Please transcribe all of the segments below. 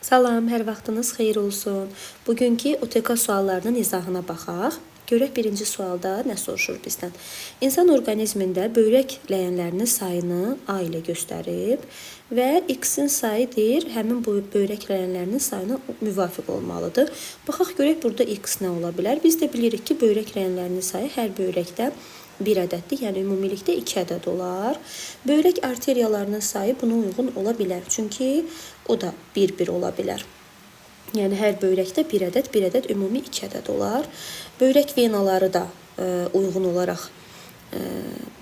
Salam, hər vaxtınız xeyir olsun. Bugünkü OTK suallarının izahına baxaq. Görək birinci sualda nə soruşur bizdən? İnsan orqanizmində böbrək ləyənlərinin sayını A ilə göstərib və X-in sayı deyir, həmin bu böbrək ləyənlərinin sayına müvafiq olmalıdır. Baxaq görək burada X nə ola bilər? Biz də bilirik ki, böbrək ləyənlərinin sayı hər böbrəkdə 1 ədəddir, yəni ümumilikdə 2 ədəd olar. Böbrək arteriyalarının sayı buna uyğun ola bilər, çünki o da 1-1 ola bilər. Yəni hər böbrəkdə 1 ədəd, ümumi 2 ədəd olar. Böbrək venaları da uyğun olaraq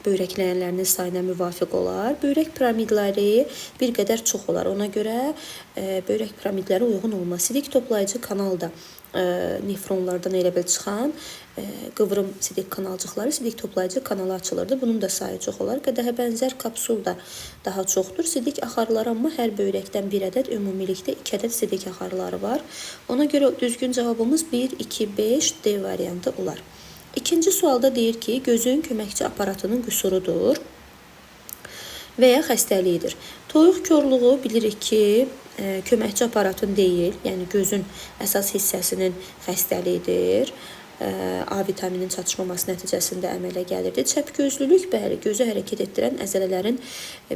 böbrək ləyənlərinin sayına müvafiq olar. Böbrək piramidləri bir qədər çox olar. Ona görə böbrək piramidləri uyğun olmaz. Sidik toplayıcı kanalda nefronlardan elə bil çıxan qıvrım sidik kanalcıqları sidik toplayıcı kanala açılırdı. Bunun da sayı çox olar. Qədəhə bənzər kapsul da daha çoxdur. Sidik axarları amma hər böbrəkdən 1 ədəd, ümumilikdə 2 ədəd sidik axarları var. Ona görə düzgün cavabımız 1, 2, 5 D variantı olar. İkinci sualda deyir ki, gözün köməkçi aparatının qüsurudur və ya xəstəliyidir. Toyuq korluğu bilirik ki, köməkçi aparatın deyil, yəni gözün əsas hissəsinin xəstəliyidir. A vitaminin çatışmaması nəticəsində əmələ gəlirdi. Çəpgözlülük, bəli, gözü hərəkət etdirən əzələlərin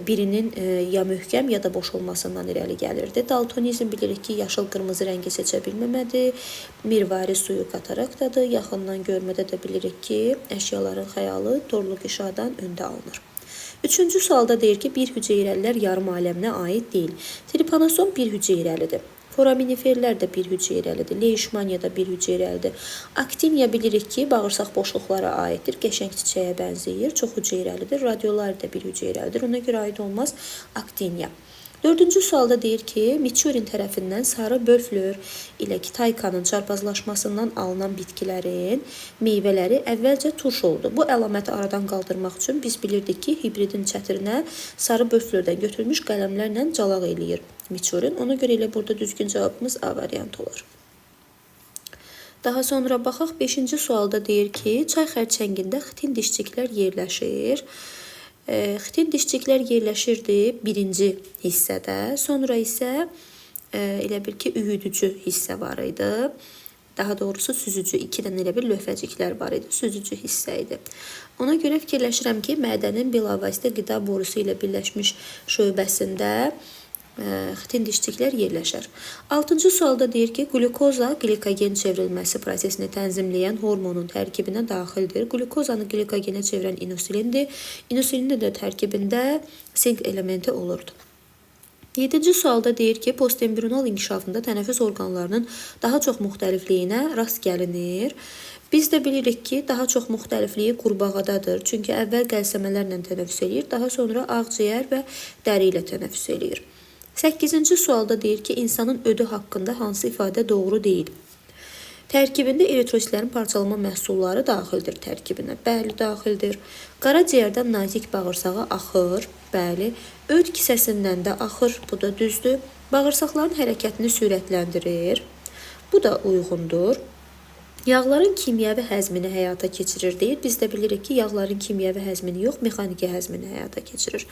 birinin ya möhkəm ya da boş olmasından irəli gəlirdi. Daltonizm bilirik ki, yaşıl-qırmızı rəngi seçə bilməmədir. Mirvari suyu kataraktadır. Yaxından görmədə də bilirik ki, əşyaların xəyalı torluq işıqdan öndə alınır. Üçüncü sualda deyir ki, bir hüceyrəlilər yarım aləminə aid deyil. Tripanosom bir hüceyrəlidir. Foraminiferlər də bir hüceyrəlidir. Leishmaniya da bir hüceyrəlidir. Aktiniya bilirik ki, bağırsaq boşluqlara aiddir. Qəşəng çiçəyə bənzəyir. Çox hüceyrəlidir. Radiolar da bir hüceyrəlidir. Ona görə aid olmaz aktiniya. Dördüncü sualda deyir ki, Miçurin tərəfindən sarı bölflör ilə kitaykanın çarpazlaşmasından alınan bitkilərin meyvələri əvvəlcə turş oldu. Bu əlaməti aradan qaldırmaq üçün biz bilirdik ki, hibridin çətirinə sarı bölflördən götürülmüş qələmlərlə calaq eləyir Miçurin. Ona görə elə burada düzgün cavabımız A variantı olur. Daha sonra baxaq 5-ci sualda deyir ki, çay xərçəngində xitin dişçiklər yerləşir. Xitin dişçiklər yerləşirdi birinci hissədə, sonra isə elə bil ki, üyüdücü hissə var idi. Daha doğrusu süzücü, 2 dənə elə bir lövhəciklər var idi, süzücü hissə idi. Ona görə fikirləşirəm ki, mədənin bilavasitə qida borusu ilə birləşmiş şöbəsində xitin dişçiklər yerləşər. 6-cı sualda deyir ki, glukoza glikogen çevrilməsi prosesini tənzimləyən hormonun tərkibinə daxildir. Glukozanı glikogenə çevirən insulindir. İnsulinin də tərkibində sink elementi olurdu. 7-ci sualda deyir ki, postembrional inkişafında tənəffüs orqanlarının daha çox müxtəlifliyinə rast gəlinir. Biz də bilirik ki, daha çox müxtəlifliyi qurbağadadır. Çünki əvvəl qəlsəmələrlə tənəffüs eləyir, daha sonra ağciyər və dəri ilə tənəffüs eləyir. 8-ci sualda deyir ki, insanın ödü haqqında hansı ifadə doğru deyil? Tərkibində eritrositlərin parçalama məhsulları daxildir tərkibinə. Bəli, daxildir. Qaraciyərdən nazik bağırsağa axır. Bəli. Öd kisəsindən də axır. Bu da düzdür. Bağırsaqların hərəkətini sürətləndirir. Bu da uyğundur. Yağların kimyəvi həzmini həyata keçirir deyir. Biz də bilirik ki, yağların kimyəvi həzmini yox, mexaniki həzmini həyata keçirir.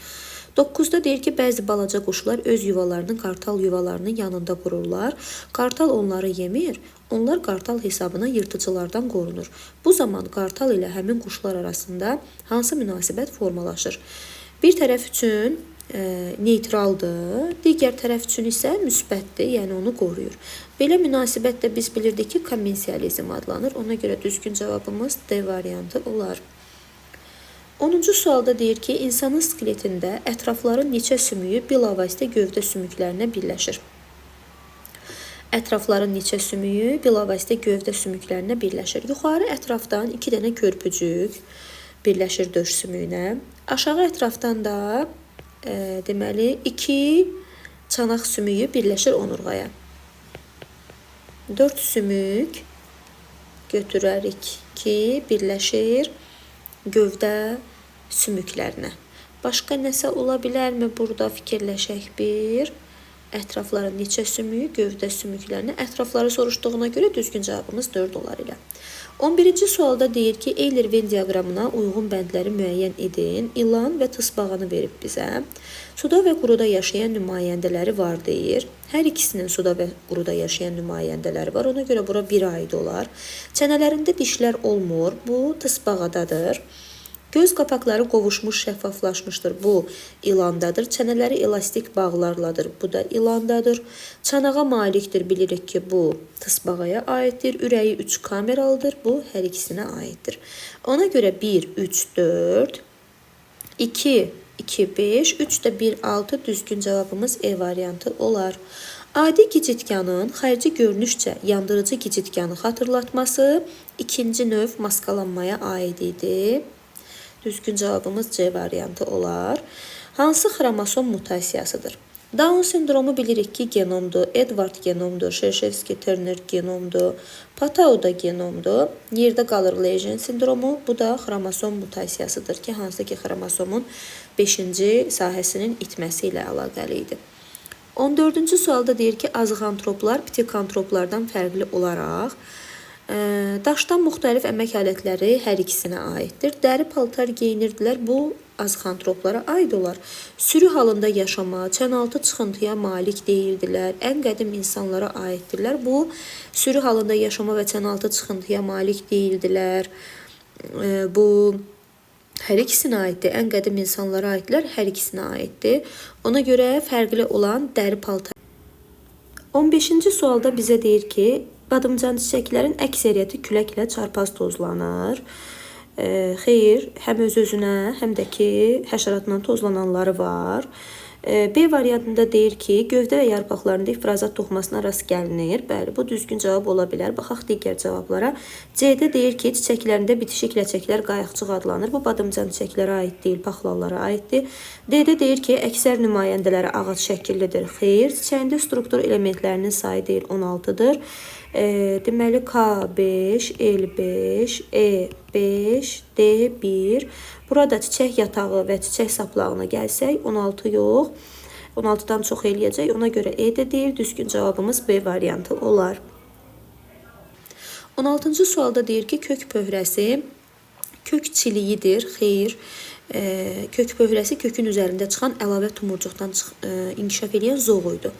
9-da deyir ki, bəzi balaca quşlar öz yuvalarının qartal yuvalarının yanında qururlar. Qartal onları yemir, onlar qartal hesabına yırtıcılardan qorunur. Bu zaman qartal ilə həmin quşlar arasında hansı münasibət formalaşır? Bir tərəf üçün neytraldır, digər tərəf üçün isə müsbətdir, yəni onu qoruyur. Belə münasibətdə biz bilirdik ki, kommensializm adlanır. Ona görə düzgün cavabımız D variantı olar. 10-cu sualda deyir ki, insanın skeletində ətrafların neçə sümüyü bilavasitə gövdə sümüklərinə birləşir? Ətrafların neçə sümüyü bilavasitə gövdə sümüklərinə birləşir? Yuxarı ətrafdan 2 dənə körpücük birləşir döş sümüyünə. Aşağı ətrafdan da deməli 2 çanaq sümüyü birləşir onurğaya. 4 sümük götürərik ki, birləşir gövdə sümüklərinə. Başqa nəsə ola bilərmi? Burada fikirləşək bir. Ətrafların neçə sümüyü gövdə sümüklərinə. Ətrafları soruşduğuna görə düzgün cavabımız 4 olar ilə. 11-ci sualda deyir ki, Euler Venn diaqramına uyğun bəndləri müəyyən edin. İlan və tısbağanı verib bizə. Suda və quruda yaşayan nümayəndələri var deyir. Hər ikisinin suda və quruda yaşayan nümayəndələri var. Ona görə bura bir aid olar. Çənələrində dişlər olmur. Bu tısbağadadır. Göz qapaqları qovuşmuş, şəffaflaşmışdır. Bu ilandadır. Çənələri elastik bağlarladır. Bu da ilandadır. Çanağa malikdir. Bilirik ki, bu tısbağaya aiddir. Ürəyi 3 kameralıdır. Bu hər ikisinə aiddir. Ona görə 1, 3, 4, 2, 2, 5, 3 də 1, 6 düzgün cavabımız E variantı olar. Adi gicitkanın xarici görünüşcə yandırıcı gicitkanı xatırlatması ikinci növ maskalanmaya aid idi. Düzgün cavabımız C variantı olar. Hansı xromosom mutasiyasıdır? Down sindromu bilirik ki genomdur. Edward genomdur. Shershevski-Turner genomdur. Patau da genomdur. Yerdə qalır Lejen sindromu. Bu da xromosom mutasiyasıdır ki, hansı ki xromosomun 5-ci sahəsinin itməsi ilə əlaqəli idi. 14-cü sualda deyir ki, azıqantroplar ptikantroplardan fərqli olaraq daşdan müxtəlif əmək alətləri hər ikisinə aiddir. Dəri paltar geyinirdilər. Bu azıqantroplara aid olar. Sürü halında yaşama, çənaltı çıxıntıya malik deyirdilər. Ən qədim insanlara aiddirlər. Bu sürü halında yaşama və çənaltı çıxıntıya malik deyirdilər. Bu hər ikisinə aiddir. Ən qədim insanlara aiddirlər, hər ikisinə aiddir. Ona görə fərqli olan dəri paltar. 15-ci sualda bizə deyir ki, badımcan çiçəklərin əksəriyyəti küləklə çarpaz tozlanır. Xeyr, həm öz-özünə, həm də ki, həşəratla tozlananları var. B variantında deyir ki, gövdə və yarpaqlarında ifrazat toxumasına rast gəlinir. Bəli, bu düzgün cavab ola bilər. Baxaq digər cavablara. C-də deyir ki, çiçəklərində bitişik ləçəklər qayıqçıq adlanır. Bu badımcan çiçəklərə aid deyil, paxlallara aiddir. D-də deyir ki, əksər nümayəndələri ağac şəkillidir. Xeyr, çiçəyində struktur elementlərinin sayı deyir 16-dır. Deməli K5, L5, E5, D1. Burada çiçək yatağı və çiçək saplağına gəlsək 16 yox, 16-dan çox eləyəcək. Ona görə E-də deyir, düzgün cavabımız B variantı olar. 16-cı sualda deyir ki, kök pöhrəsi kök çiliyidir. Xeyr, kök pöhrəsi kökün üzərində çıxan əlavə tumurcuqdan inkişaf edən zoğuydu.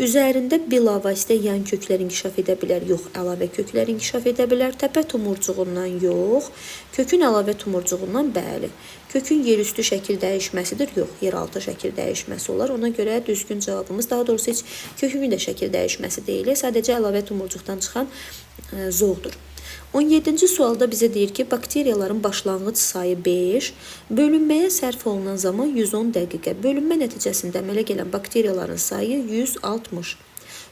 Üzərində bilavasitə yan köklər inkişaf edə bilər, yox, əlavə köklər inkişaf edə bilər. Təpə tumurcuğundan yox, kökün əlavə tumurcuğundan bəli. Kökün yerüstü şəkil dəyişməsidir, yox, yeraltı şəkil dəyişməsi olar. Ona görə düzgün cavabımız, daha doğrusu heç kökün də şəkil dəyişməsi deyil, sadəcə əlavə tumurcuqdan çıxan zoğdur. 17-ci sualda bizə deyir ki, bakteriyaların başlanğıc sayı 5, bölünməyə sərf olunan zaman 110 dəqiqə. Bölünmə nəticəsində əmələ gələn bakteriyaların sayı 160.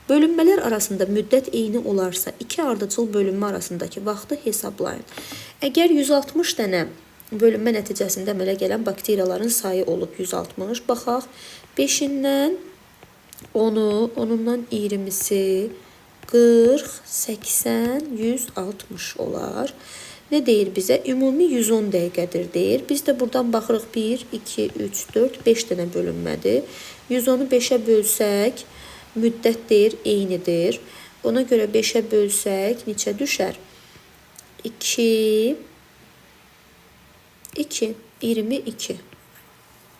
Bölünmələr arasında müddət eyni olarsa, iki ardıcıl bölünmə arasındakı vaxtı hesablayın. Əgər 160 dənə bölünmə nəticəsində əmələ gələn bakteriyaların sayı olub 160, baxaq, 5-indən 10-u, 10-undan 20-si, 40, 80, 160 olar. Nə deyir bizə? Ümumi 110 dəqiqədir deyir. Biz də buradan baxırıq 1, 2, 3, 4, 5 dənə bölünmədir. 110-u 5-ə bölsək, müddət deyir, eynidir. Ona görə 5-ə bölsək, neçə düşər? 2, 22.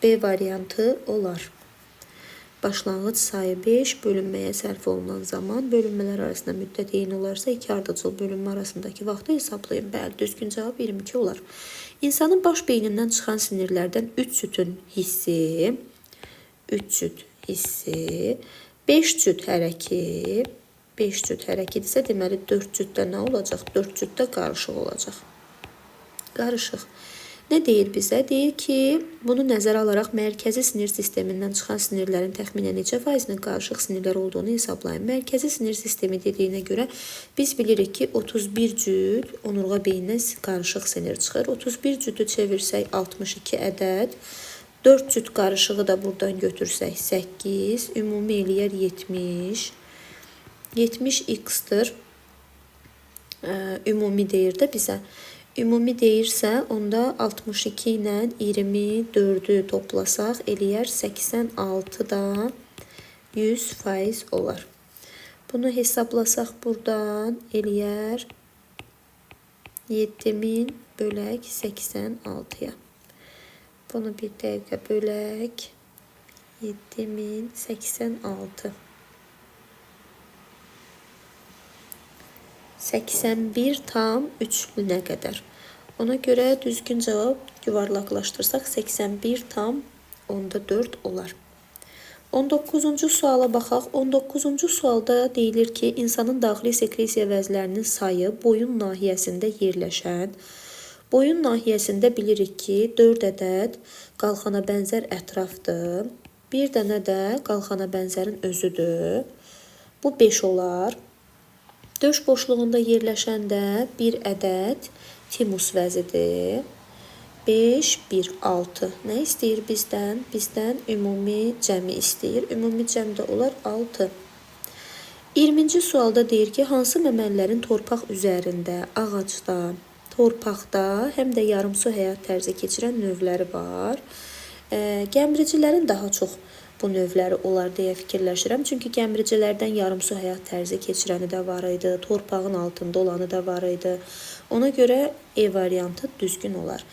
B variantı olar. Başlanğıc sayı 5, bölünməyə sərf olunan zaman, bölünmələr arasında müddət eyni olarsa, iki ardıcıl bölünmə arasındakı vaxtı hesablayın. Bəli, düzgün cavab 22 olar. İnsanın baş beynindən çıxan sinirlərdən 3 cütün hissi, 5 cüt hərəki, 5 cüt hərəkidirsə, deməli 4 cütdə nə olacaq? 4 cütdə qarışıq olacaq. Qarışıq. Nə deyir bizə? Deyir ki, bunu nəzərə alaraq mərkəzi sinir sistemindən çıxan sinirlərin təxminən neçə faizinin qarışıq sinirlər olduğunu hesablayın. Mərkəzi sinir sistemi dediyinə görə biz bilirik ki, 31 cüt onurğa beynindən qarışıq sinir çıxır. 31 cütü çevirsək 62 ədəd, 4 cüt qarışığı da buradan götürsək 8, ümumi eləyər 70. 70 x-dır. Ümumi deyir də bizə. Ümumi deyirsə, onda 62 ilə 24-ü toplasaq, eləyər 86-da 100% olar. Bunu hesablasaq buradan eləyər 7000 bölək 86-ya. Bunu bir dəqiqə bölək. 7086. 81/3 nə qədər? Ona görə düzgün cavab yuvarlaqlaşdırsaq 81/4 olar. 19-cu suala baxaq. 19-cu sualda deyilir ki, insanın daxili sekresiya vəzlərinin sayı boyun nahiyəsində yerləşən. Boyun nahiyəsində bilirik ki, 4 ədəd qalxana bənzər ətrafdır. Bir dənə də qalxana bənzərin özüdür. Bu 5 olar. Döş boşluğunda yerləşən də bir ədəd timus vəzidir. 5, 1, 6. Nə istəyir bizdən? Bizdən ümumi cəmi istəyir. Ümumi cəm də olar 6. 20-ci sualda deyir ki, hansı məməllərin torpaq üzərində, ağacda, torpaqda, həm də yarımsu həyat tərzi keçirən növləri var. Gəmiricilərin daha çox bu növləri olar deyə fikirləşirəm. Çünki gəmiricilərdən yarımsu həyat tərzi keçirəni də var idi, torpağın altında olanı da var idi. Ona görə E variantı düzgün olar.